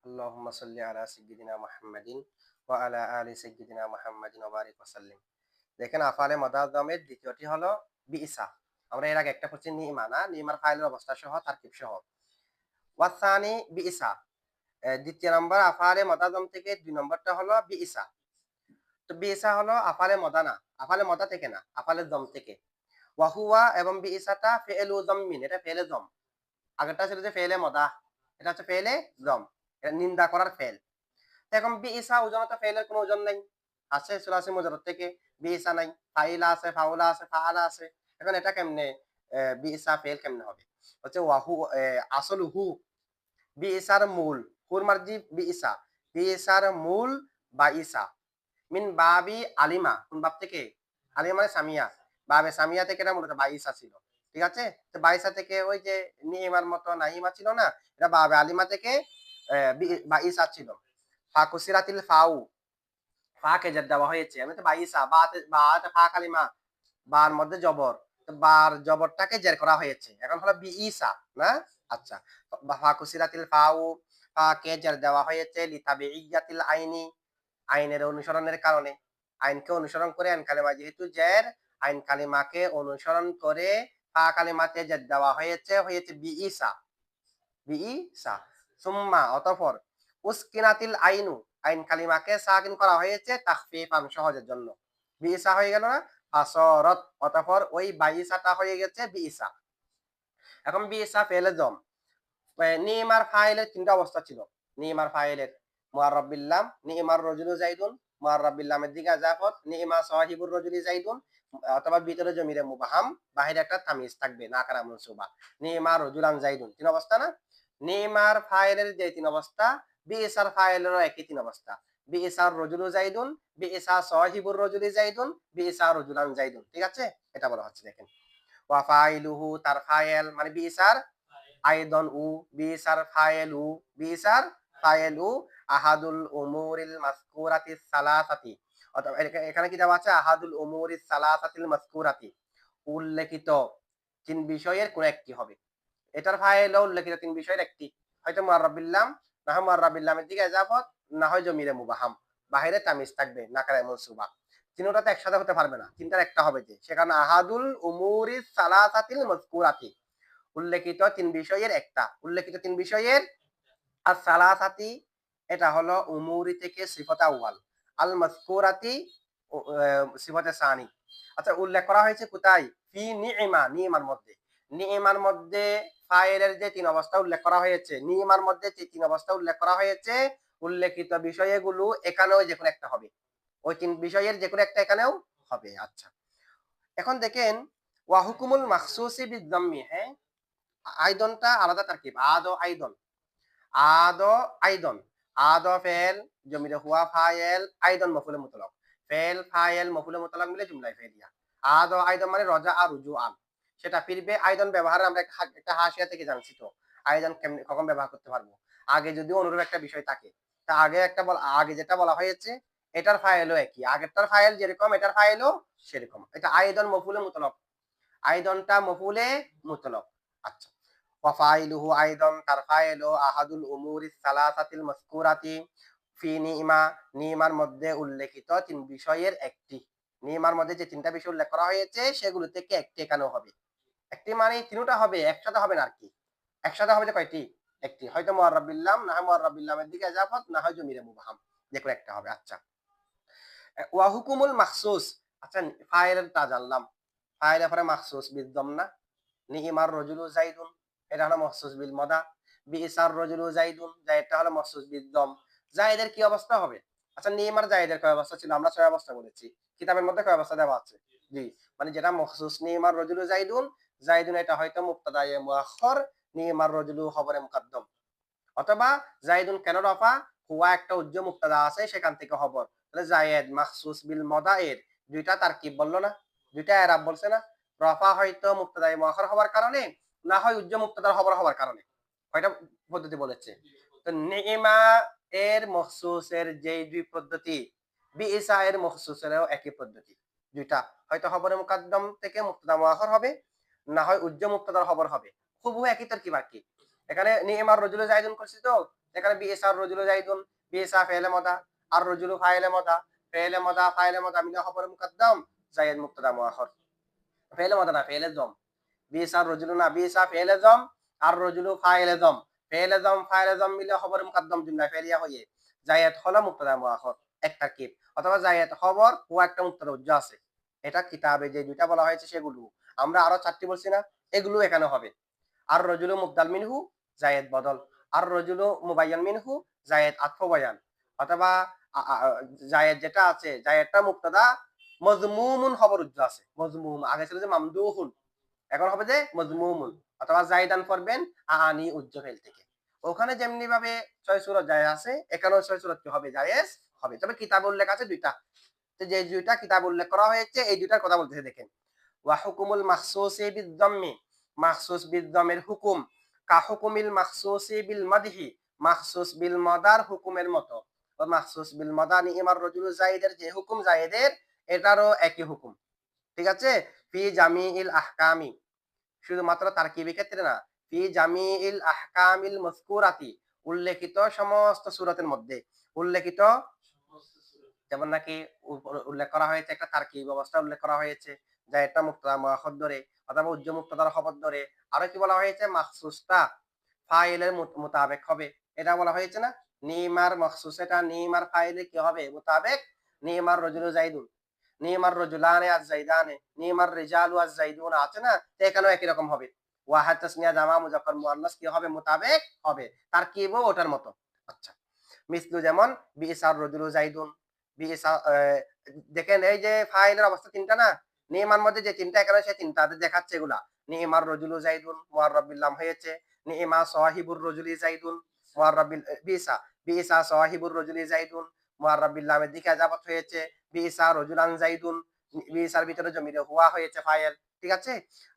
আল্লাহুম্মা সাল্লি আলা সাইয়্যিদিনা মুহাম্মাদিন ওয়া আলা আলি সাইয়্যিদিনা মুহাম্মাদিন ওয়া বারিক ওয়া সাল্লিম। দেখেন আফআলে মুতাআদ্দামের দ্বিতীয়টি হলো বিইসা। আমরা এর আগে একটা পড়ছি নি'মা না? নি'মার ফাইলের অবস্থা সহ তারকিব সহ। ওয়াসানি বিইসা। দ্বিতীয় নম্বর আফআলে মুতাআদ্দাম থেকে ২ নম্বরটা হলো বিইসা। তো বিইসা হলো আফআলে মদা না। আফআলে মদা থেকে না, আফআলে দম থেকে। ওয়া হুয়া এবং বিইসাটা ফি'লু যাম্মিন, এটা ফেলে দম। আগেরটা ছিল যে ফেলে মদা। এটা হচ্ছে ফেলে দম। এটা নিন্দা করার ফেল। এখন বিইসা ওজনে তো ফেলের কোনো ওজন নাই। আছে সুলাসি মুজাররদ থেকে বিইসা নাই। ফাইলা আছে, ফাউলা আছে, ফাআলা আছে। এখন এটা কেমনে বিইসা ফেল কেমনে হবে? হচ্ছে ওয়াহু আসলুহু বিইসার মূল। হুর মার্জি বিইসা। বিইসার মূল বাইসা। মিন বাবি আলিমা। কোন বাব থেকে? আলিমা মানে সামিয়া। বাবে সামিয়া থেকে এটা মূলত বাইসা ছিল। ঠিক আছে? তো বাইসা থেকে ওই যে নিইমার মতো নাইমা ছিল না? এটা বাবে আলিমা থেকে বাইসা ছিল। ফাকুসিরাতিল ফাউ, ফা কে জের দেওয়া হয়েছে। আমি তো বাইসা বাতে ফা কালিমা, বার মধ্যে জবর। তো বার জবরটাকে জের করা হয়েছে। এখন হলো বিইসা না? আচ্ছা। ফাকুসিরাতিল ফাউ, ফা কে জের দেওয়া হয়েছে লিতাবিইয়াতিল আইনি, আইনের অনুসরণের কারণে। আইনকে অনুসরণ করে আইন কালিমা যেহেতু জের, আইন কালিমাকে অনুসরণ করে ফা কালিমাতে জের দেওয়া হয়েছে, হয়েছে বিইসা। বিইসা। সুম্মা অতঃপর উসকিনাতিল আইনু, আইন কালিমাকে সাকিন করা হয়েছে তাখফিফান সহজের জন্য। বিইসা হয়ে গেল না? ফাসরত অতঃপর ওই বাইসাটা হয়ে গেছে বিইসা। এখন বিইসা ফেলে জম। নিমার ফাইলের ৩ টা অবস্থা ছিল। নিমার ফাইলের মুআররাব বিল্লাম, নিমার রাজুলু যাইদুন, মুআররাব বিল্লামের দিকে ইজাফত, নিমা সাহিবুর রাজুলি যাইদুন, অথবা ভিতরে জমিরে মুবাহাম, বাহিরে একটা তামিজ থাকবে নাকারা মনসুবা। নিমা রাজুলান যাইদুন ৩ অবস্থা না? নিমার ফাইলের যে ৩ অবস্থা, বিইসার ফাইলেরও একই ৩ অবস্থা। বিইসার রাজুলু যাইদুন, বিইসা সাহিবুর রাজুলি যাইদুন, বিইসা রাজুলান যাইদুন। ঠিক আছে? এটা বলা হচ্ছে দেখেন। ওয়া ফাইলুহু তার ফাইল মানে বিইসার আইদন উ, বিসার ফায়েলু, বিসার ফায়েলু আহাদুল উমুরিল মাযকুরাতিস সালাসাতি। অথবা এখানে কি দেওয়া আছে? আহাদুল উমুরিস সালাসাতিল মাযকুরাতি। উল্লেখিত ৩ বিষয়ের কোন একটি হবে। এটার ফায়েলও উল্লেখিত ৩ বিষয়ের একটি। হয়তো মুআররাব বিল্লাম, না হয় মুআররাব বিল্লামের দিকে ইজাফত, না হয় জমিরে মুবাহাম। বাহিরে তামিজ থাকবে নাকারে মনসুবা। তিনটা তো একসাথে হতে পারবে না। তিনটার একটা হবে যে। সেখানে আহাদুল উমুরিস সালাসাতিল মাযকুরাতি। উল্লেখিত ৩ বিষয়ের একটা। উল্লেখিত ৩ বিষয়ের সালাসাতি এটা হলো উমুরি থেকে সিফাত আউয়াল। আল মাযকুরাতি সিফাতে সানি। আচ্ছা উল্লেখ করা হয়েছে কোথায়? ফি নি'মা, নি'মার মধ্যে। নি'মার মধ্যে ফাইলের যে ৩ অবস্থা উল্লেখ করা হয়েছে, নি'মার মধ্যে যে ৩ অবস্থা উল্লেখ করা হয়েছে, উল্লেখিত বিষয়গুলো এখানেও যেকোনো একটা হবে। ওই ৩ বিষয়ের যেকোনো একটা এখানেও হবে। আচ্ছা। এখন দেখেন ওয়া হুকুমুল মাখসুসি বিয-যাম্মি, হ্যাঁ? আইদনটা আলাদা তারকিব। আদ ও আইদন। আদ ও আইদন। আদ ফেল, জমিরে হুয়া ফাইল, আইদন মফুলে মুতলাক। ফেল, ফাইল, মফুলে মুতলাক মিলে জুমলায় ফেলিয়া। আদ ও আইদন মানে রজা আর রুজুআন। সেটা ফিরবে আইদন ব্যবহারে আমরা একটা হাসিয়া থেকে জানছি তো। আইদন কেমনে কখন ব্যবহার করতে পারবো? আগে যদি অনুরূপ একটা বিষয় থাকে। তা আগে যেটা বলা হয়েছে এটার ফাইলও একই। আগেরটার ফাইল যেরকম এটার ফাইলও সেরকম। এটা আইদন মফুলে মুতলাক। আইদনটা মফুলে মুতলাক। আচ্ছা। ওয়াফাইলুহু আইদন তার ফাইলও আহাদুল উমুরিস সালাসাতিল মাযকুরাতি ফি নি'মা, নি'মার মধ্যে উল্লেখিত ৩ বিষয়ের একটি। নি'মার মধ্যে যে ৩টা বিষয় উল্লেখ করা হয়েছে সেগুলো থেকে একটি এখানেও হবে। একটি মানে ৩টা হবে, একসাথে হবে না আরকি। একসাথে হবে যে কয়টি? একটি। হয়তো মুআররাব বিল্লাম, না হয় মুআররাব বিল্লামের দিকে ইজাফত, না হয় জমিরে মুবহাম। যেকোনো একটা হবে। আচ্ছা। ওয়া হুকুমুল মাখসুস। আচ্ছা ফাইলটা জানলাম। ফাইলের পরে মাখসুস বিল-দম না? নি'মার রাজুলু যাইদুন, এটা হলো মখসুস বিল মদা। বিইসার রাজুলু যাইদুন, যায়েদটা হলো মখসুস বিল-দম। যায়েদের কি অবস্থা হবে? আচ্ছা নি'মার জায়েদের কয় অবস্থা ছিল? আমরা ৬ অবস্থা বলেছি। কিতাবের মধ্যে কয় অবস্থা দেওয়া আছে? ২। মানে যেটা মখসুস নি'মার রাজুলু যাইদুন, যাইদুন এটা হয়তো মুবতাদায়ে মুআখখার, নি'মার রাজুলু খবরে মুকদ্দম। অথবা জাইদুন কেন রফা? হুয়া একটা উজ্জ মুবতাদা আছে সেখান থেকে খবর। তাহলে জায়েদ মাখসুস বিল মদা এর ২ টা তারকিব বলল না? ২ টা এরাব বলছে না? রফা হয়তো মুবতাদায়ে মুআখখার হওয়ার কারণে, না হয় উজ্জ মুবতাদার খবর হওয়ার কারণে। কয়টা পদ্ধতি বলেছে? তো নি'মা এর মখসুসের যেই ২ পদ্ধতি, বিইসা এর মখসুসেরও একই পদ্ধতি। ২ টা। হয়তো খবরে মুকদ্দম থেকে মুবতাদা মুআখখার হবে, না হয় উজ্জ মুবতাদার খবর হবে। হুবহু একই তারকিব আরকি। এখানে নি'মার রাজুলু যাইদুন করছি তো, এখানে বিইসা রজুলু জাইদুন, বিইসা ফেলে মদা, আর রজুলু ফাইলে মদা, ফেলে মদা ফাইলে মদা মিলে খবর মুকদ্দম, জায়েদ মুবতাদা মুআখর। ফেলে মদা না ফেলে জম, বিইসা রজুলু না বিইসা ফেলে জম, আর রজুলু ফাইলে জম, ফেলে জম ফাইলে জম মিলে খবর মুকদ্দম জুমলা ফেলিয়া হয়ে জায়েদ হলো মুবতাদা মুআখর এক তারকিব, অথবা জায়েদ খবর ও একটা মুবতাদা উজ্জ আছে। এটা কিতাবে যে দুইটা বলা হয়েছে সেগুলো, আমরা আরো 4টি বলছি না, এগুলো এখানে হবে। আর রজুলু মুবদাল মিনহু, জায়েদ বদল, আর রজুলু মুবাইয়ান মিনহু, জায়েদ আতফ বয়ান, অথবা জায়েদ যেটা আছে জায়েদটা মুবতাদা মজমুমুন খবর উজ্জ আছে, মজমুম আগে ছিল যে মামদুহুন, এখন হবে যে মজমুমুন, অথবা জাইদান পড়বেন আনি উজ্জ ফেল থেকে। ওখানে যেমনি ভাবে 6 সূরত জায়েজ আছে, এখানেও 6 সূরত কি হবে জায়েজ হবে, তবে কিতাবে উল্লেখ আছে দুইটা। তো যে দুইটা কিতাব উল্লেখ করা হয়েছে এই দুইটার কথা বলতেছে দেখেন। ওয়া হুকুমুল মাখসুসি বিদ-দাম্মি, মাখসুস বিদ-দামের হুকুম, কা হুকুমিল মাখসুসি বিল মাদহি, মাখসুস বিল মাদার হুকুমের মতো। ও মাখসুস বিল মাদানি ইমার রজুলু জায়েদের যে হুকুম জায়েদের, এটারও একই হুকুম। ঠিক আছে? ফি জামিইল আহকামি, শুধুমাত্র তারকিবি ক্ষেত্রে না, ফি জামিইল আহকামিল মাযকুরাতি, উল্লেখিত সমস্ত সূরাতের মধ্যে, উল্লেখিত যেমন নাকি উল্লেখ করা হয়েছে একটা তারকিব অবস্থা উল্লেখ করা হয়েছে, যা এটা মুক্তাদা মুআখর ধরে অথবা উজ্জ মুক্তাদার খবর ধরে। আরো কি বলা হয়েছে, মাখসুসটা ফাইলের মোতাবেক হবে, এটা বলা হয়েছে না। নিমার মাখসুস, এটা নিমার ফাইলে কি হবে মোতাবেক, নিমার রজুলু জাইদুন, নিমার রজুলানে আজ জাইদানে, নিমার রিজালু আজ জাইদুন আছে না, তো এখানেও একই রকম হবে। ওয়াহাদ তাসনিয়া জামা মুজাক্কার মুআন্নাস কি হবে মোতাবেক হবে, তারকিবও ওটার মতো। আচ্ছা, মিসলু যেমন বিইসার রজুলু জাইদুন, বিইসা দেখেন এই যে ফাইলের অবস্থা তিনটা না, নিমার মধ্যে যে তিনটা এখানে সেই তিনটা দেখাচ্ছে এগুলা। নিমার রজুলু জাইদুন মুআররাব বিল লাম হয়েছে, নিমা সাহিবুর রজুলি জাইদুন মুআররাব বিল বিইসা, বিইসা সাহিবুর রজুলি জাইদুন মুআররাব বিল লামের দিকে ইজাফত হয়েছে, বিইসা রজুলান জাইদুন, বিইসার ভিতরে জমিরে হুয়া হয়েছে ফাইল। ঠিক আছে?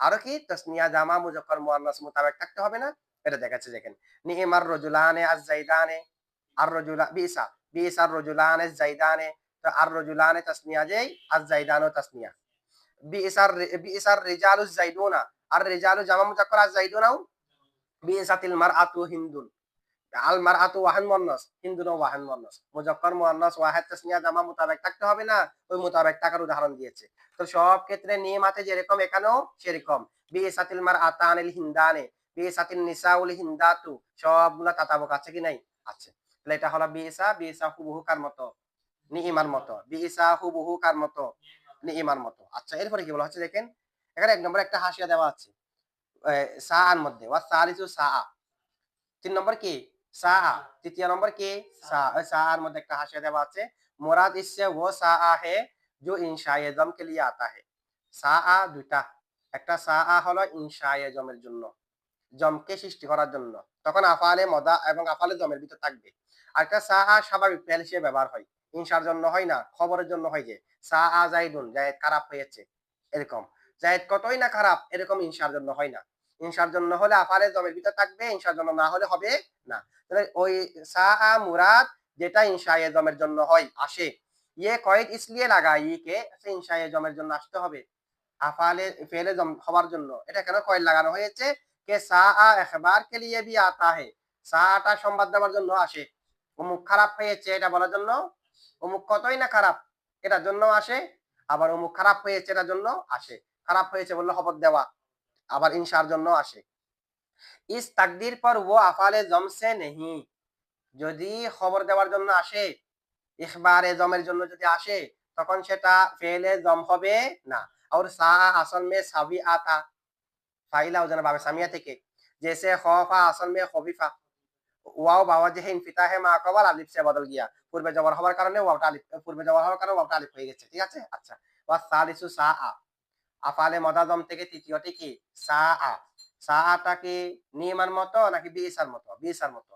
আরো কি তাসনিয়া জামা মুজাক্কার মুআন্নাস মোতাবেক থাকতে হবে না, এটা দেখাচ্ছে দেখেন। নিমার রজুলানে আজ জাইদানে, আর রজুলা বিইসা, বিইসার রজুলানে জাইদানে, তো আর রজুলানে তাসনিয়া যেই, আজ জাইদানও তাসনিয়া। বিইসার বিইসার রিজালু জাইদুনা, আর রিজালু জামা মুজাক্কার আজ জাইদুনাও, বিইসাতিল মারআতু হিন্দুন, আল মারআতু ওয়াহান মুয়ান্নাস, হিন্দুন ওয়াহান মুয়ান্নাস, মুজাক্কার মুয়ান্নাস ওয়াহিদ তাসনিয়া জামা মোতাবেক থাকতে হবে না, ওই মোতাবেক থাকার উদাহরণ দিয়েছে। তো সব ক্ষেত্রে নিয়মাতে যেরকম এখানেও সেরকম। বিইসাতিল মারআতানিল হিন্দানে, বিইসাতিন নিসাউল হিন্দাতু, সবগুলা তাতাবক আছে কি নাই, আছে। তাহলে এটা হলো বিইসা, বিইসা হুবহু কার মতো, নিইমার মতো, বিইসা হুবহু কার মতো, নিইমার মতো। আচ্ছা, এরপরে কি বলা হচ্ছে দেখেন, এখানে এক নম্বরে একটা হাসিয়া দেওয়া আছে সাআর মধ্যে, ওয়া সালিসু সাআ, 3 নম্বর কি সাআ, তৃতীয় নম্বর কি সা, ওই সাআর মধ্যে একটা হাসিয়া দেওয়া আছে। মুরাদ इससे वो साआ है जो इंशाए जम के लिए आता है। সাআ দুইটা, একটা সাআ হলো ইনশায়ে জমের জন্য, জমকে সৃষ্টি করার জন্য, তখন আফালে মদা এবং আফালে জমের ভিতর থাকবে। আর একটা সাআ স্বাভাবিক ফেল হিসেবে ব্যবহার হয়, ইনশার জন্য হয় না, খবরের জন্য হয়, যে সাআ জাইদুন, জায়েদ খারাপ হয়েছে এরকম, জায়েদ কতই না খারাপ এরকম ইনশার জন্য হয় না। ইনশার জন্য হলে আফালে জমের ভিতর থাকবে, ইনশার জন্য না হলে হবে না। তাহলে ওই সাআ মুরাদ যেটা ইনশায়ে জমের জন্য হয় আসে, ইয়ে কয়েদ ইসলিয়ে লাগাই কে ইনশায়ে জমের জন্য আসতে হবে, আফালে ফেলে জম হওয়ার জন্য। এটা কেন কয়েদ লাগানো হয়েছে, কে সাআ ইখবার কে লিয়ে ভি আতা হে, সাআটা সংবাদ দেওয়ার জন্য আসে, অমুক খারাপ হয়েছে এটা বলার জন্য, অমুক কতই না খারাপ এটার জন্য আসে, আবার অমুক খারাপ হয়েছে এটার জন্য আসে। খারাপ হয়েছে বললে খবর দেওয়া, আবার ইনশার জন্য আসে। ইস তাকদির পর ও আফালে জম সে নেহি, যদি খবর দেওয়ার জন্য আসে, ইখবারে জমের জন্য যদি আসে, তখন সেটা ফেলে জম হবে না। আর সা আসল মে সাবি আতা, ফাইলা ওজন বাবে সামিয়া থেকে, जैसे खौफा असल में खौफिफा, ওয়াও বাওয়াজহে ইনফিতাহে মা কবাল আলিফ সে বদল গিয়া, পূর্বে জবর হওয়ার কারণে ওয়াওটা আলিফ, পূর্বে জবর হওয়ার কারণে ওয়াওটা আলিফ হয়ে গেছে। ঠিক আছে? আচ্ছা, ওয়া সালিসু সাআ, আফালে মদাদম থেকে তৃতীয়টি কি সাআ। সাআটা কি নিমান মতো নাকি বিইসার মতো? বিইসার মতো।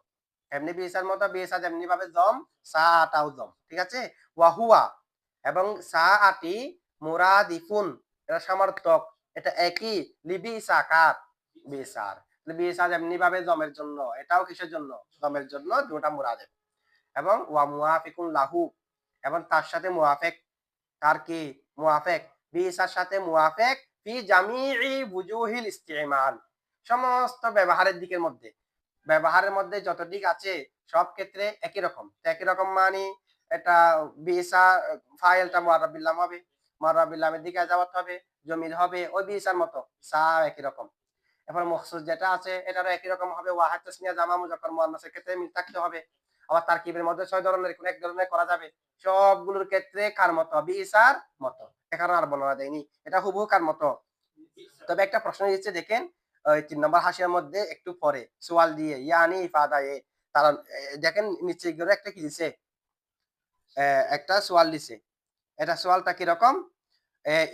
এমনি বিইসার মতো, বিইসা যেমনি ভাবে জম, সাআটাও জম। ঠিক আছে? ওয়া হুয়া, এবং সাআটি মুরাদিফুন, এটা সমার্থক, এটা একই লিবিসা কার, বিইসার। বিইসা যেমনি ভাবে জমের জন্য, এটাও কিসের জন্য, জমের জন্য, দুটা মুরাদের। এবং ওয়া মুআফিকুন লাহু, এবং তার সাথে মুআফিক, তার কি মুআফিক, বিইসার সাথে মুআফিক, ফি জামিই বুজুহিল ইস্তিমাল, সমস্ত ব্যবহারের দিকের মধ্যে, ব্যবহারের মধ্যে যত দিক আছে সব ক্ষেত্রে একই রকম। একই রকম মানে এটা বিইসা ফাইলটা মুআররাব বিল লাম হবে। মুআররাব বিল লামের দিকে যাওয়াতে হবে, জমির হবে ওই বিইসার মতো। সা একই রকম। এরপর মখসুস যেটা আছে এটারও একই রকম হবে। ওয়াহিদ তাসনিয়া জামা মুযাক্কার মুআন্নাসের ক্ষেত্রে মিল থাকতে হবে। আবার তারকিবের মধ্যে ৬ ধরনের কোন এক ধরনের করা যাবে। সবগুলোর ক্ষেত্রে কার মতো? বিইসার মতো। এখানে আর বর্ণনা দেয়নি। এটা হুবহু কার মতো? তবে একটা প্রশ্ন দিচ্ছে দেখেন, ওই ৩ নম্বর হাসিয়ার মধ্যে একটু পরে সোয়াল দিয়ে ইয়ানি ইফাদা এ তারা দেখেন নিচে গিয়ে একটা কি দিছে? একটা সোয়াল দিছে। এটা সোয়ালটা কিরকম?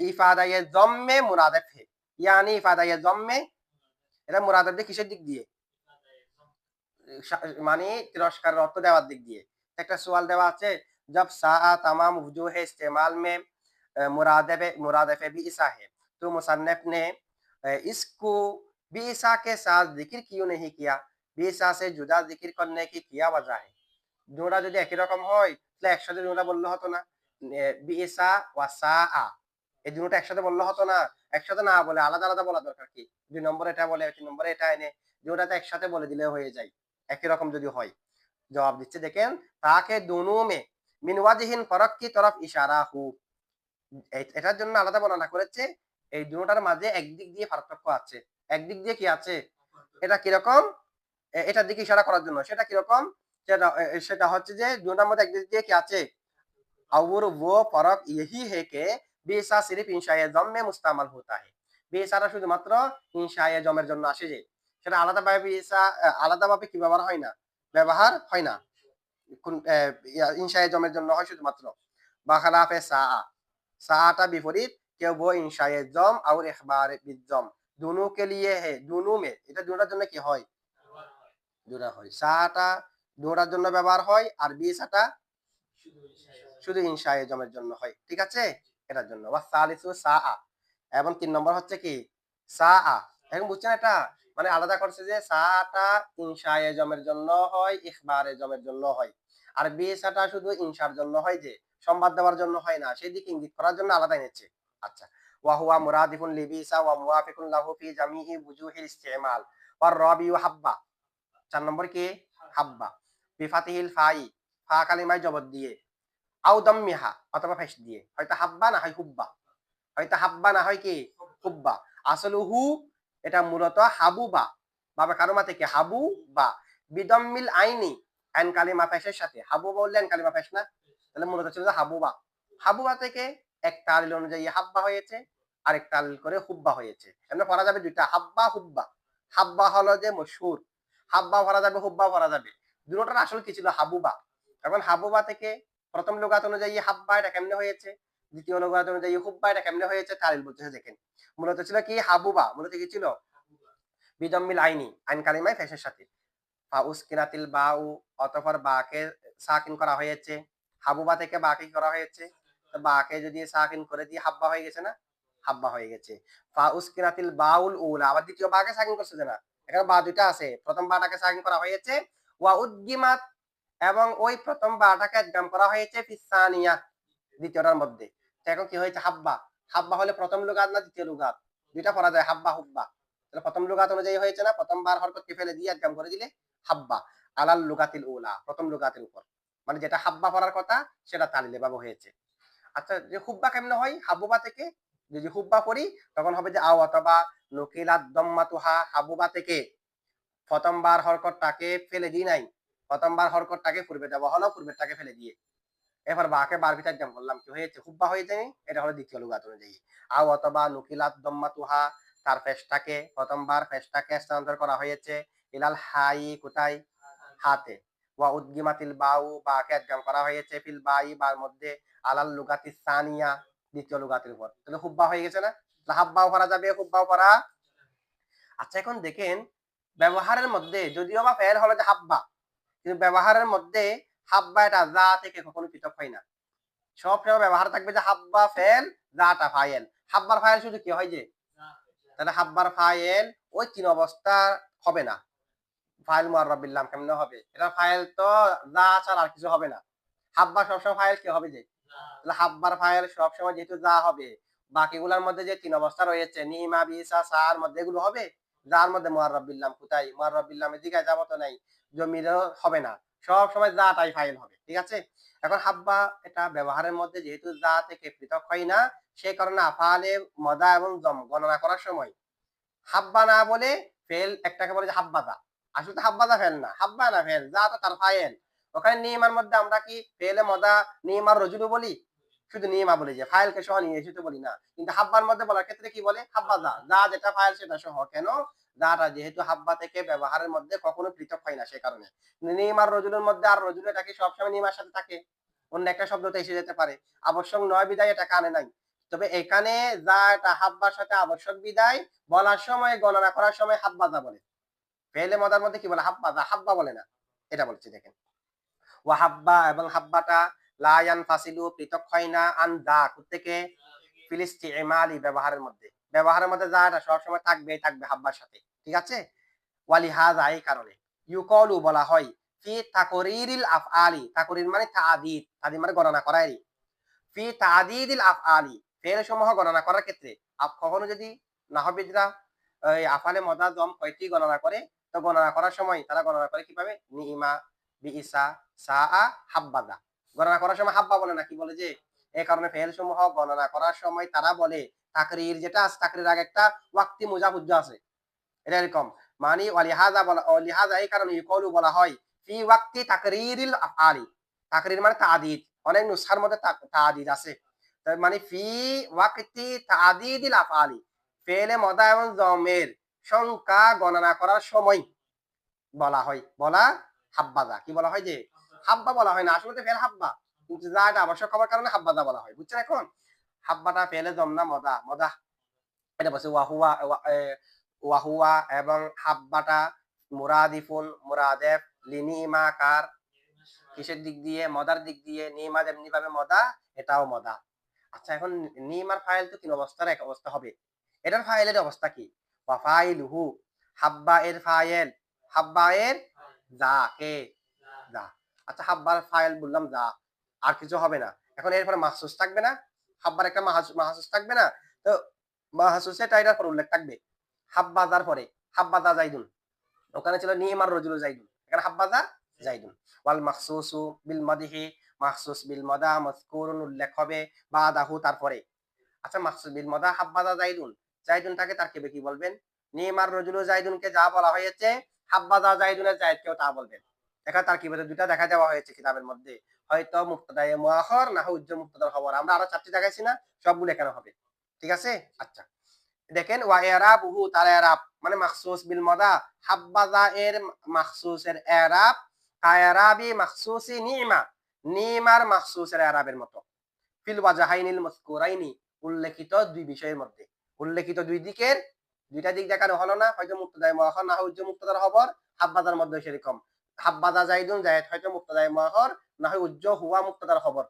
ইফাদা এ যম্মে মুরাদাফ হে। ইয়ানি ইফাদা এ যম্মে এটা মুরাদাফ দিয়ে কিসের দিক দিয়ে? মানে তিরস্কারের অর্থ দেওয়ার দিক দিয়ে। একটা সোয়াল দেওয়া আছে जब साआ तमाम वजूह इस्तेमाल में मुरादफ बिइसा है तो मुसन्निफ ने इसको बिइसा के साथ जिक्र क्यों नहीं किया? बिइसा से जुदा जिक्र करने की क्या वजह है? দুটা যদি একই রকম হয় তাহলে একসাথে দুটা বললে হতো না? বিইসা ওয়া সাআ এই দুটো একসাথে বললে হতো না? একসাথে না বলে আলাদা আলাদা বলা দরকার কি? ২ নম্বরে এটা বলে ৩ নম্বরে এটা এনে দুটাতে একসাথে বলে দিলে হয়ে যায়। একই রকম যদি হয়। জবাব দিচ্ছে দেখেন, তাকে দোনো মে মিন ওয়াজহিন ফারাক কি তরফ ইশারা হু। এটার জন্য আলাদা বর্ণনা করেছে। এই দুটোটার মাঝে একদিক দিয়ে পার্থক্য আছে। একদিক দিয়ে কি আছে? এটা কিরকম? এটার দিকে ইশারা করার জন্য। সেটা কিরকম? সেটা হচ্ছে যে দুটোটার মধ্যে একদিক দিয়ে কি আছে? और वो फर्क यही है कि बेसा सिर्फ इंशाए जम में मुस्तामाल होता है। বেসারা শুধুমাত্র ইনশায়ে জমের জন্য আসে যে সেটা আলাদাভাবে আলাদাভাবে কি ব্যবহার হয় না, ব্যবহার হয় না। इंशाए जमेर জন্য হয় শুধুমাত্র। বাখালাফে সাআটা বিপরীত কেউ वो इंशाए जम और इखबार बिजम दोनों के लिए है। दोनों में এটা দুটোটার জন্য কি হয়? দুটা হয়। সাআটা দুটোটার জন্য ব্যবহার হয় আর বিসাটা শুধু ইনশায়ে জমের জন্য হয়। ঠিক আছে? এটার জন্য। ওয়াসালিসু সাআ এবং ৩ নম্বর হচ্ছে কি? সাআ। এখন বুঝছেন এটা? মানে আলাদা করছে যে সাআটা ইনশায়ে জমের জন্য হয়, ইখবারে জমের জন্য হয়। আর বিসাটা শুধু ইনশার জন্য হয় যে সংবাদ দেওয়ার জন্য হয় না। সেদিকে ইঙ্গিত করার জন্য আলাদা এনেছে। আচ্ছা। ওয়া হুয়া মুরাদিফুন লিবিসা ওয়া মুওয়াফিকুন লাহু ফি জামিহি বুজুহিল ইস্তিমাল। ওয়ার রাবিউ হাব্বা। ৪ নম্বর কি? হাব্বা। বিফাতিহিল ফাই। ফা কালিমায় জবর দিয়ে। আও দাম্মিহা অথবা ফেস দিয়ে। হয়তো হাব্বা না হয় হুব্বা। হয়তো হাব্বা না হয় কি? হুব্বা। আসলুহু এটা মূলত হাবুবা। বাবা কারমা থেকে হাবু বা বিদম্মিল আইনি আইন কালিমা ফেসের সাথে হাবু বললে আইন কালিমা ফেস না? তাহলে মূলত ছিল হাবুবা। হাবুবা থেকে এক তালিল অনুযায়ী হাব্বা হয়েছে, আরেক তালিল করে হুব্বা হয়েছে। এমনি পড়া যাবে দুইটা হাব্বা হুব্বা। হাব্বা হলো যে মশহুর, হাব্বা পড়া যাবে, হুব্বা পড়া যাবে। দুটোটার আসল কি ছিল? হাবুবা। এখন হাবুবা থেকে প্রথম লুগাত অনুযায়ী হাব্বা এটা কেমনে হয়েছে, দ্বিতীয় লুগাত অনুযায়ী হুব্বা এটা কেমনে হয়েছে, তালিল বলতেছে দেখেন। মূলত ছিল কি? হাবুবা। মূলত কি ছিল? বিদম্মিল আইনি আইন কালিমায় ফেসের সাথে। ফাউসকিনাতিল বাউ অতঃপর বাকে সাকিন করা হয়েছে। হাবুবা থেকে বাকে করা হয়েছে। তো বাকে যদি সাকিন করে দিয়ে হাব্বা হয়ে গেছে না? হাব্বা হয়ে গেছে। ফাউসকিনাতিল বাউল উলা আবার দ্বিতীয় বাকে সাকিন করছে যে না? এখানে বা দুইটা আছে। প্রথম বাটাকে সাকিন করা হয়েছে। ওয়া উদ্গিমাত এবং ওই প্রথম বাটাকে ইদগাম করা হয়েছে ফিসানিয়া দ্বিতীয়টার মধ্যে। তো এখন কি হয়েছে? হাব্বা। হাব্বা হলে প্রথম লুগাত না দ্বিতীয় লুগাত? দুইটা পড়া যায় হাব্বা হুব্বা। তাহলে প্রথম লুগাত অনুযায়ী হয়েছে না? প্রথমবার হরকতকে ফেলে দিয়ে ইদগাম করে দিলে হাব্বা আলাল লুগাতিল উলা প্রথম লুগাতের উপর। মানে যেটা হাব্বা পড়ার কথা সেটা তালিলে বাবু হয়েছে। আচ্ছা যে হুব্বা কেমনে হয়? হাবুবা থেকে যদি হুব্বা পড়ি তখন হবে যে আও অথবা নুকিলাত দাম্মাতুহা হাবুবা থেকে প্রথমবার হরকতটাকে ফেলে দিই নাই। প্রথমবার হরকতটাকে পূর্বে দেওয়া হলো, পূর্বেরটাকে ফেলে দিয়ে। এবার বাকে বার ভিতর একদম করলাম কি হয়েছে? হুব্বা হয়ে যায়। এটা হলো দ্বিতীয় লুগাত অনুযায়ী। আও অথবা নুকিলাত দাম্মাতুহা তার ফেসটাকে প্রথমবার ফেসটাকে স্থানান্তর করা হয়েছে ইলাল হাই কোথায়? হাতে। ওয়া উদ্গিমাতিল বাউ বাকে একদম করা হয়েছে ফিল বাই বার মধ্যে আলাল লুগাতি সানিয়া দ্বিতীয় লুগাতের উপর। তাহলে হুব্বা হয়ে গেছে না? হাব্বাও করা যাবে, হুব্বাও করা। আচ্ছা এখন দেখেন ব্যবহারের মধ্যে যদিও বা ফেল হলো যে হাব্বা, কিন্তু ব্যবহারের মধ্যে হাব্বা এটা যা থেকে কখনো পৃথক হয় না। সব সময় ব্যবহার থাকবে যে হাব্বা ফেল যাটা ফাইল। হাব্বার ফাইল শুধু কি হয় যে তাহলে হাব্বার ফাইল ওই তিন অবস্থা হবে না। ফাইল মুআররাব বিল লাম কেমনে হবে? এটা ফাইল তো যা ছাড়া আর কিছু হবে না। হাব্বা সবসময় ফাইল কি হবে যে? তাহলে হাব্বার ফাইল সবসময় যেহেতু যা হবে, বাকিগুলোর মধ্যে যে তিন অবস্থা রয়েছে নিমা বিসা সার মধ্যে এগুলো হবে। যার মধ্যে মুআররাব বিল লাম কোথায়? মুআররাব বিল লামের দিকে যাব তো নাই। জমিরও হবে না। সব সময় জাটাই ফাইল হবে, ঠিক আছে। এখন হাব্বা এটা ব্যবহারের মধ্যে যেহেতু যা থেকে পৃথক হয় না, সেই কারণে আফআলে মদা এবং জম গণনা করার সময় হাব্বা না বলে ফেল একটাকে বলে যে হাব্বাদা। আসলে তো হাব্বাদা ফেল না, হাব্বা না ফেল, যা তো তার ফাইল। ওখানে নিয়মার মধ্যে আমরা কি ফেলে মদা নিয়মার রজুলু বলি, শুধু নিয়মা বলি যে ফাইলকে সহ নিয়ে এসে তো বলি না। কিন্তু হাব্বার মধ্যে বলার ক্ষেত্রে কি বলে হাব্বাদা, যা যেটা ফাইল সেটা সহ। কেন? যাটা যেহেতু হাব্বা থেকে ব্যবহারের মধ্যে কখনো পৃথক হয় না, সে কারণে। নিয়মার রজুলের মধ্যে আর রজুল এটা কি সবসময় নিয়মার সাথে থাকে, অন্য একটা শব্দ তো এসে যেতে পারে, আবশ্যক নয় বিদায় এটা কানে নাই। তবে এখানে যা এটা হাব্বার সাথে আবশ্যক বিদায় বলার সময় গণনা করার সময় হাব্বাদা বলে। ফেলে মদার মধ্যে কি বলে হাব্বাদা, হাব্বা বলে না। এটা বলছি দেখেন, ওয়া হাব্বা এবং হাব্বাটা লা ইয়ানফাসিলু পৃথক হয় না আন দা থেকে ফিলিস্তিমালি ব্যবহারের মধ্যে। ব্যবহারের মধ্যে যা এটা সব সময় থাকবেই থাকবে হাব্বার সাথে, ঠিক আছে। ওয়ালিহাযা এই কারণে ইউকালু বলা হয় ফি তাকরিরিল আফআলি, তাকরির মানে তা'দীদ, তা'দীদ মানে গণনা করাই। ফি তা'দীদিল আফআলি ফেল সমূহ গণনা করার ক্ষেত্রে কখনো যদি নাহবিদরা এই আফআলে মুতাদম কয়টি গণনা করে, তো গণনা করার সময় তারা গণনা করে কিভাবে নিইমা বিইসা সাআ হাব্বাদা। গণনা করার সময় হাব্বা বলে না, কি বলে যে এই কারণে ফেল সমূহ গণনা করার সময় তারা বলে তাকরির যেটা আছে, তাকরির আগে একটা ওয়াক্তি মুজাবুজ্জ আছে, এটা এরকম মানে ওয়ালিহাযা বলা, ওয়ালিহাযা এই কারণে ইউকালু বলা হয় ফি ওয়াক্তি তাকরিরিল আফআলি। তাকরির মানে তা'দীদ, অনেক নুসখার মধ্যে তা'দীদ আছে। তার মানে ফি ওয়াক্তি তা'দীদিল আফআলি ফেলে মদা এবং জমের সংখ্যা গণনা করার সময় বলা হয়, বলা হাব্বাদা। কি বলা হয় যে হাব্বা বলা হয় না, আসলে তো ফেল হাব্বা, কিন্তু যা এটা আবশ্যক হওয়ার কারণে হাব্বাদা বলা হয়, বুঝছেন। এখন হাব্বাটা ফেলে জম না মদা, মদা এটা বলছে ওয়াহুয়া ওয়াহুয়া এবং হাব্বাটা মুরাদিফুন মুরাদেফ লিনিমা কার কিসের দিক দিয়ে, মদার দিক দিয়ে। নিমা যেমনি ভাবে মদা, এটাও মদা। আচ্ছা, এখন নিমার ফাইল তো তিন অবস্থার এক অবস্থা হবে, এটার ফাইলের অবস্থা কি? ওয়া ফাইলুহু হাব্বা এর ফাইল, হাব্বা এর যা কে যা। আচ্ছা, হাব্বার ফাইল বললাম যা, আর কিছু হবে না। এখন এরপরে মাহসুস থাকবে না, হাব্বার একটা মাহসুস থাকবে না, তো মাহসুসে টাইটার পর উল্লেখ থাকবে হাব্বাজার পরে, হাব্বাজা জাইদুন। ওখানে ছিল নিমার রজুলু জাইদুন, এখানে হাব্বাজা জাইদুন। ওয়াল মাখসুসু বিল মাদিহি, মাখসুস বিল মাদা মাযকুরুন উল্লেখ হবে বাদাহু তারপরে। আচ্ছা, মাখসুস বিল মাদা হাব্বাজা জাইদুন, জাইদুনটাকে তারকিবে কি বলবেন? নিমার রজুলু জাইদুনকে যা বলা হয়েছে হাব্বাজা জাইদুনের জায়েদকেও তা বলবেন। এখানে তারকিবে দুইটা দেখা দেওয়া হয়েছে কিতাবের মধ্যে, হয়তো মুক্তাদায়ে মুআখার না হয় উজ্জ মুক্তাদার খবর। আমরা আরো চারটি দেখাইছি না, সবগুলো এখানে হবে, ঠিক আছে। আচ্ছা, দেখেন ওয়া ইরাবুহু তার ইরাব মানে মাখসুস বিল মাদা, হাব্বাজা এর মাখসুসের ইরাব কায়রাবি মাখসুসি নিমা, নিমার মাখসুসের ইরাবের মতো। ফিল ওয়াজহাইনিল মাযকুরাইনি উল্লেখিত দুই বিষয়ের মধ্যে, উল্লেখিত দুই দিকের দুইটা দিক দেখানো হলো না, হয়তো মুক্তাদায়ে মুআখার না হয় উজ্জ মুক্তাদার খবর। হাব্বাজার মধ্যে সেরকম হাব্বাজা জাইদুন, জায়েদ হয়তো মুক্তাদায়ে মুআখার না হয় উজ্জ হুয়া মুক্তাদার খবর,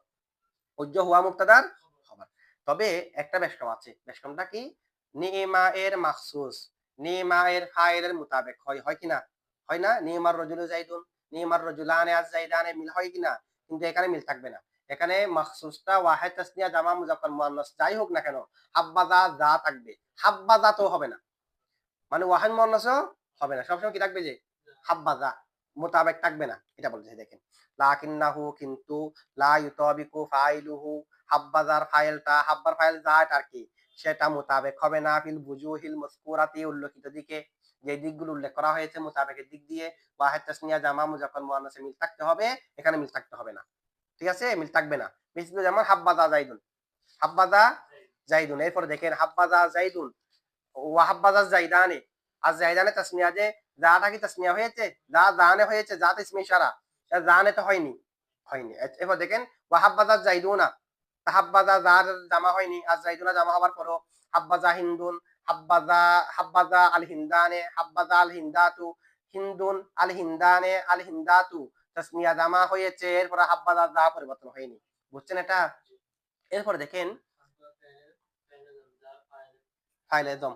উজ্জ হুয়া মুক্তাদার খবর। তবে একটা বেশকম আছে, বেশকমটা কি? নিমা এর মাখসুস নিমা এর ফাইলের মোতাবেক হয়, হয় কিনা? হয় না? নিমার রজুলু জাইদুন, নিমার রজুলানে আজ জাইদানে মিল হয় কিনা? কিন্তু এখানে মিল থাকবে না। এখানে মাখসুসটা ওয়াহিদ তাসনিয়া জামা মুযাক্কার মুআন্নাস যাই হোক না কেন, হাব্বাজা যা থাকবে, হাব্বাজা তো হবে না, মানে ওয়াহিদ মুআন্নাসও হবে না, সবসময় কি থাকবে যে হাব্বাজা, মোতাবেক থাকবে না, এটা বলতেছে দেখেন। লাকিন্নাহু কিন্তু লা ইউতাবিকু ফাইলুহু হাব্বাজার ফাইলটা, হাব্বার ফাইল যা আর কি, সেটা মোতাবেক হবে না ফিল বুজুহিল মাযকুরাতি উল্লেখিত দিকে, যে দিকগুলো উল্লেখ করা হয়েছে মোতাবেকের দিক দিয়ে ওয়াহিদ তাসনিয়া জামা মুযাক্কার মুআন্নাসে মিল থাকতে হবে, এখানে মিল থাকতে হবে না, ঠিক আছে, মিল থাকবে না। মিসলু যেমন হাব্বাজা জাইদুন, হাব্বাজা জাইদুন। এরপরে দেখেন হাব্বাজা জাইদুন ওয়া হাব্বাজা জাইদানে, আর জাইদানে তাসনিয়া, যে যাটা কি তাসনিয়া হয়েছে, যা জানে হয়েছে, যা তো ইসমে ইশারা, জানে তো হয়নি, হয়নি। এরপর দেখেন ওয়া হাব্বাজা জাইদুনা, হাব্বাজা যার জামা হয়নি, আর জাইদুনা জামা হবার পরও হাব্বাজা হিন্দুন, হাব্বাজা হাব্বাজা আল হিন্দানে, হাব্বাজা আল হিন্দাতু, হিন্দুন আল হিন্দানে আল হিন্দাতু তাসনিয়া জামা হয়েছে, এরপর হাব্বাজা যা পরিবর্তন হয়নি, বুঝছেন এটা। এরপর দেখেন ফাইলে দম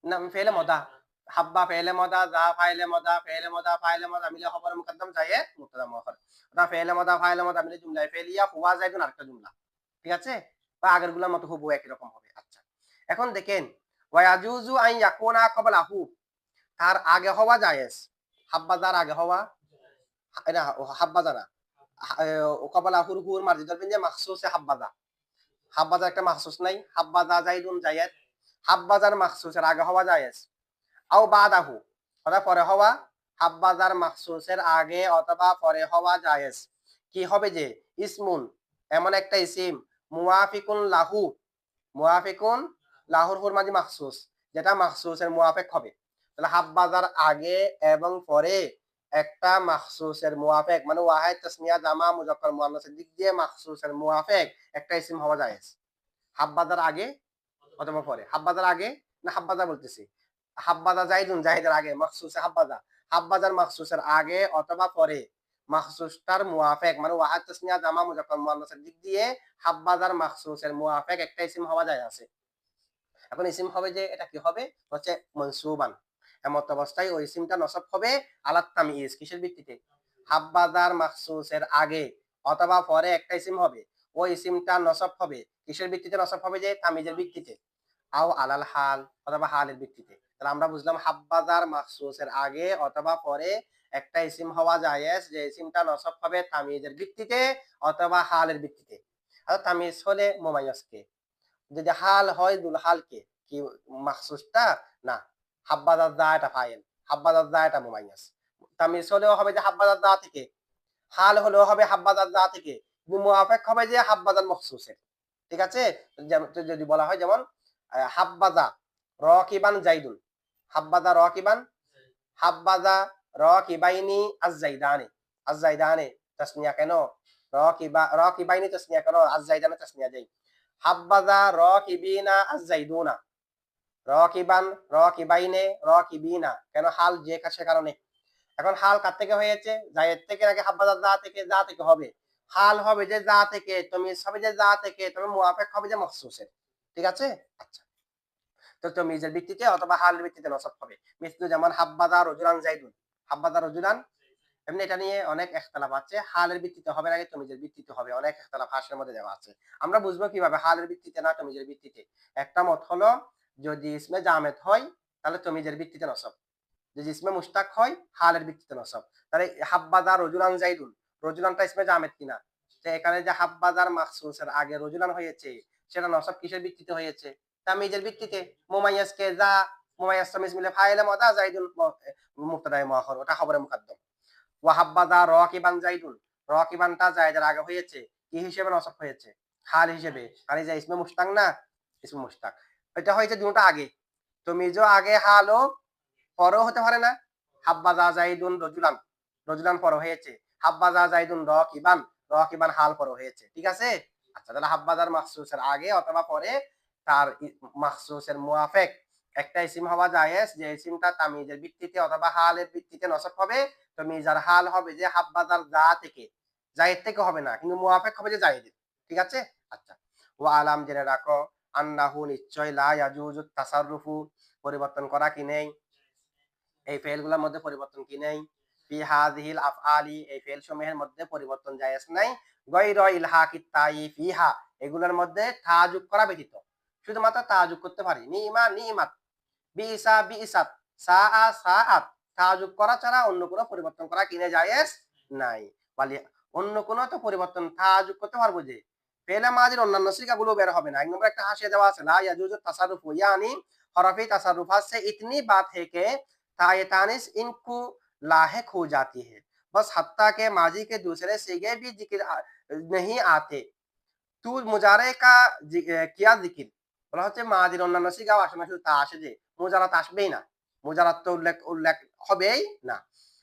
না ফেলে মদা, হাব্বা ফেলে মদা, যা ফাইলে মদা, ফেলে মদা ফাইলে মদা মিলে খবর মুকদ্দম জায়েদ মুবতাদা মুআখার। ওটা ফেলে মদা মিলে জুমলায় ফেলিয়া হুয়া জাইদুন আরেকটা জুমলা, ঠিক আছে, বা আগের গুলোর মতো হুবহু একই রকম হবে। আচ্ছা, এখন দেখেন ওয়া ইয়াজুজু আন ইয়াকুনা ক্বাবলাহু, তার আগে হওয়া জায়েজ, হাব্বাজার আগে হওয়া, এটা হাব্বাজা না, কপালা হুর হুর মার্জি ধরবেন যে মাখসুসে হাব্বাজা। হাব্বাজা একটা মাখসুস নাই, হাব্বাজা জাইদুন জায়েদ, হাব্বাজার মাখসুসের আগে হওয়া জায়েজ, আও বাদাহু অথবা পরে হওয়া, হাব্বাজার মাখসুসের আগে অথবা পরে হওয়া জায়েজ। কি হবে যে ইসমুন এমন একটা ইসিম, মুওয়াফিকুন লাহু, মুওয়াফিকুন লাহুর হুর মাঝি মাখসুস, যেটা মাখসুসের মুওয়াফিক হবে। তাহলে হাব্বাজার আগে এবং পরে একটা মাখসুসের মুওয়াফিক মানে ওয়াহিদ তাসনিয়া জামা মুযাক্কার মুআন্নাসের দিক দিয়ে মাখসুসের মুওয়াফিক একটা ইসিম হওয়া জায়েজ। হাব্বাজার আগে অথবা পরে, হাব্বাজার আগে না হাব্বাজা বলতেছি, হাব্বাজা জাইদুন জাহিদের আগে মাখসুসে হাব্বাজা, হাব্বাজার মাখসুসের আগে অথবা পরে মাখসুসটার মুওয়াফিক মানে ওয়াহিদ তাসনিয়া জামা মুযাক্কার মুআন্নাসের দিক দিয়ে হাব্বাজার মাখসুসের মুওয়াফিক একটা ইসিম হওয়া যায় আছে। এখন ইসিম হবে যে এটা কি হবে হচ্ছে মনসুবান, এমত অবস্থায় ওই ইসিমটা নসব হবে আলাত তামিজ, কিসের ভিত্তিতে? হাব্বাজার মাখসুসের আগে অথবা পরে একটা ইসিম হবে, ওই ইসিমটা নসব হবে কিসের ভিত্তিতে? নসব হবে যে তামিজের ভিত্তিতে, আও আলাল হাল অথবা হালের ভিত্তিতে। তাহলে আমরা বুঝলাম হাব্বাজার মাখসুসের আগে অথবা পরে একটা ইসিম হওয়া জায়েজ, যে ইসিমটা নসব হবে তামিজের ভিত্তিতে অথবা হালের ভিত্তিতে। আর তামিজ হলে মুমাইয়াজকে, যদি হাল হয় দুল হালকে কি মাখসুসটা না, হাব্বাজার দা এটা ফাইল, হাব্বাজার দা এটা মুমাইয়াজ। তামিজ হলেও হবে যে হাব্বাজার দা থেকে, হাল হলেও হবে হাব্বাজার দা থেকে, কিন্তু মুআফিক হবে যে হাব্বাজার মখসুসের। ঠিক আছে? যদি বলা হয় যেমন হাব্বাজা রাকিবান জাইদুন, হাব্বাজা রাকিবান, হাব্বাজা রাকিবাইনি আজ-জাইদানি, আজ-জাইদানি তাসনিয়া কেন? রাকিবাইনি তাসনিয়া কেন? আজ-জাইদানি তাসনিয়া যাই। হাব্বাজা রাকিবিনা আজ-জাইদুনা, রাকিবান রাকিবাইনে রাকিবিনা কেন? হাল যে সে কারণে। এখন হাল কার থেকে হয়েছে? জায়েদ থেকে নাকি হাব্বাজা যা থেকে? যা থেকে হবে। হাল হবে যে যা থেকে, তামিজ হবে যে যা থেকে, তবে মুআফিক হবে যে মখসুসের। ঠিক আছে? আচ্ছা, তো তামিজের ভিত্তিতে অথবা হালের ভিত্তিতে নসব হবে। মিসলু যেমন হাব্বাজা রাজুলান জাইদুন, হাব্বাজা রাজুলান, এমনি এটা নিয়ে অনেক ইখতিলাফ আছে, হালের ভিত্তিতে হবে নাকি তামিজের ভিত্তিতে হবে, অনেক ইখতিলাফ হাশের মধ্যে দেওয়া আছে। আমরা বুঝবো কিভাবে হালের ভিত্তিতে না তামিজের ভিত্তিতে? একটা মত হলো যদি ইসমে জামেদ হয় তাহলে তামিজের ভিত্তিতে নসব, যদি ইসমে মুশতাক হয় হালের ভিত্তিতে নসব। তাহলে হাব্বাজা রজুলান জাইদুন, রজুলানটা ইসমে জামেদ কিনা? তো এখানে যে হাব্বাজার মাখসুসের আগে রজুলান হয়েছে সেটা নসব কিসের ভিত্তিতে হয়েছে? তামিজের ভিত্তিতে। মুমাইয়াজকে যা, মুমাইয়াজ তামিজ মিলে ফাইলে মদা, জাইদুন মুবতাদায়ে মুআখখার, ওটা খবরে মুকদ্দম। ওয়া হাব্বাজা রাকিবান জাইদুন, রাকিবানটা জায়েদের আগে হয়েছে, কি হিসেবে নসব হয়েছে? হাল হিসেবে। আর এই যে ইসমে মুশতাক না, ইসমে মুশতাক এটা হয়েছে দুটো আগে, তামিজও আগে হালও পরেও হতে পারে না? হাব্বাজা জাইদুন রজুলান, রজুলান পরে হয়েছে, হাব্বাজা জাইদুন রাকিবান, রাকিবান হাল পরে হয়েছে। ঠিক আছে? আচ্ছা, তাহলে হাব্বাজার মাখসুসের আগে অথবা পরে তার মাখসুসের মুআফিক একটা ইসিম হওয়া জায়েজ, যে ইসিমটা তামিজের ভিত্তিতে অথবা হালের ভিত্তিতে নসব হবে। তামিজ আর হাল হবে যে হাব্বাজার যা থেকে, জায়েদ থেকে হবে না, কিন্তু মুআফিক হবে যে জায়েদের। ঠিক আছে? আচ্ছা, ওয়া আলাম জেনে রাখো আন্নাহু নিশ্চয় লা ইয়াজুজু তাসাররুফু পরিবর্তন করা কি নেই, এই ফেলগুলোর মধ্যে পরিবর্তন কি নেই? ফি হাযিহিল আফআলি এই ফেল সমূহের মধ্যে পরিবর্তন জায়েজ নাই, গায়রা ইলহাকিত তাই ফিহা এগুলোর মধ্যে তা যোগ করা ব্যতীত। শুধুমাত্র তা যোগ করতে পারি, নিমা নিমাত, বিইসা বিইসাত, সাআ সাআত, তা যোগ করা ছাড়া অন্য কোনো পরিবর্তন করা কিনে জায়েজ নাই। বলি অন্য কোনো তো পরিবর্তন তা যোগ করতে পারবো যে ফেলে মাজির অন্যান্য সিগাগুলো বের হবে না। এক নম্বর একটা হাসিয়ে দেওয়া আছে লা ইয়াজুজু তাসাররুফু, ইয়ানি হরফি তাসাররুফাত से इतनी बात है कि ताये तानिस इनको लाहिक हो जाती है, बस हत्ता के माजी के दूसरे सिगे भी जिक्र नहीं आते। তু মুজারে কা কিয়া জিকির বলা হচ্ছে মাজির অন্যান্য সিগাও আসে না, শুধু তা আসে যে মুজারাত আসবেই না, মুজারাত তো উল্লেখ উল্লেখ হবেই না।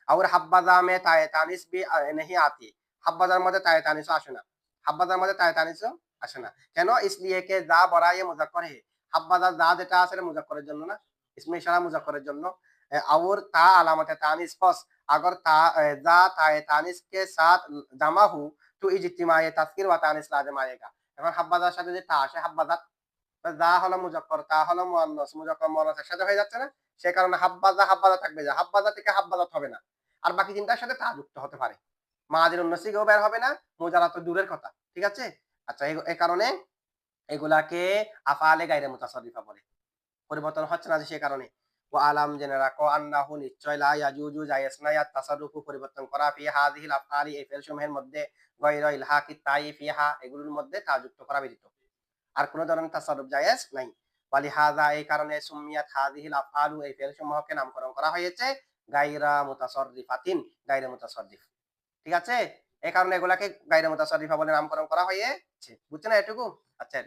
আর হাব্বাজা মে তায়ে তানিস বি নেহি আতি, হাব্বাজার মধ্যে তায়ে তানিস আসে না, হাব্বাজার মধ্যে তায়ে তানিসও আসে না। কেন? ইসলিয়ে কে যা বড়ায়ে মুজাক্কর হে, হাব্বাজার যা যেটা আছে এটা মুজাক্করের জন্য না, ইসমে ইশারা মুজাক্করের জন্য। और ता अलामत तानिस पस अगर ता जा ताए तानिस के साथ जमा हो তো ইজতিমায়ে তাসকির ওয়া তানিস লাজিম আয়েগা। এখন হাব্বাজার সাথে যে তা আসে হাব্বাজাত, যা হলো মুজাক্কর তা হলো মুআন্নাস, মুজাক্কর মুআন্নাসের সাথে হয়ে যাচ্ছে না, সে কারণে হাব্বাজা হাব্বাজা থাকবে, যা হাব্বাজা থেকে হাব্বাজাত হবে না। আর বাকি তিনটার সাথে তা যুক্ত হতে পারে, মাজির উন্নসিগও বের হবে না, মুজারা তো দূরের কথা। ঠিক আছে? আচ্ছা, এই কারণে এগুলাকে আফআলে গায়রে মুতাসাররিফা বলে, পরিবর্তন হচ্ছে না যে সে কারণে। ও আলাম জেনে রাখো আন্নাহু নিশ্চয় লা ইয়াজুজু জায়েজ না ইয়াত তাসাররুফু পরিবর্তন করা ফি হাযিহিল আফআলি এই ফেলসমূহের মধ্যে গায়রা ইলহাকি তাই ফিহা এগুলোর মধ্যে তা যুক্ত করা ব্যতীত আর কোন ধরনের তাসাররুফ জায়েজ নাই। ওয়ালিহাযা এই কারণে সুম্মিয়াত হাযিহিল আফআলু এই ফেলসমূহকে নামকরণ করা হয়েছে গায়রা মুতাসাররিফাতিন গায়রে মুতাসাররিফ। ঠিক আছে? এই কারণে এগুলাকে গায়রে মুতাসাররিফা বলে নামকরণ করা হয়েছে। বুঝছেন না এটুকু? আচ্ছা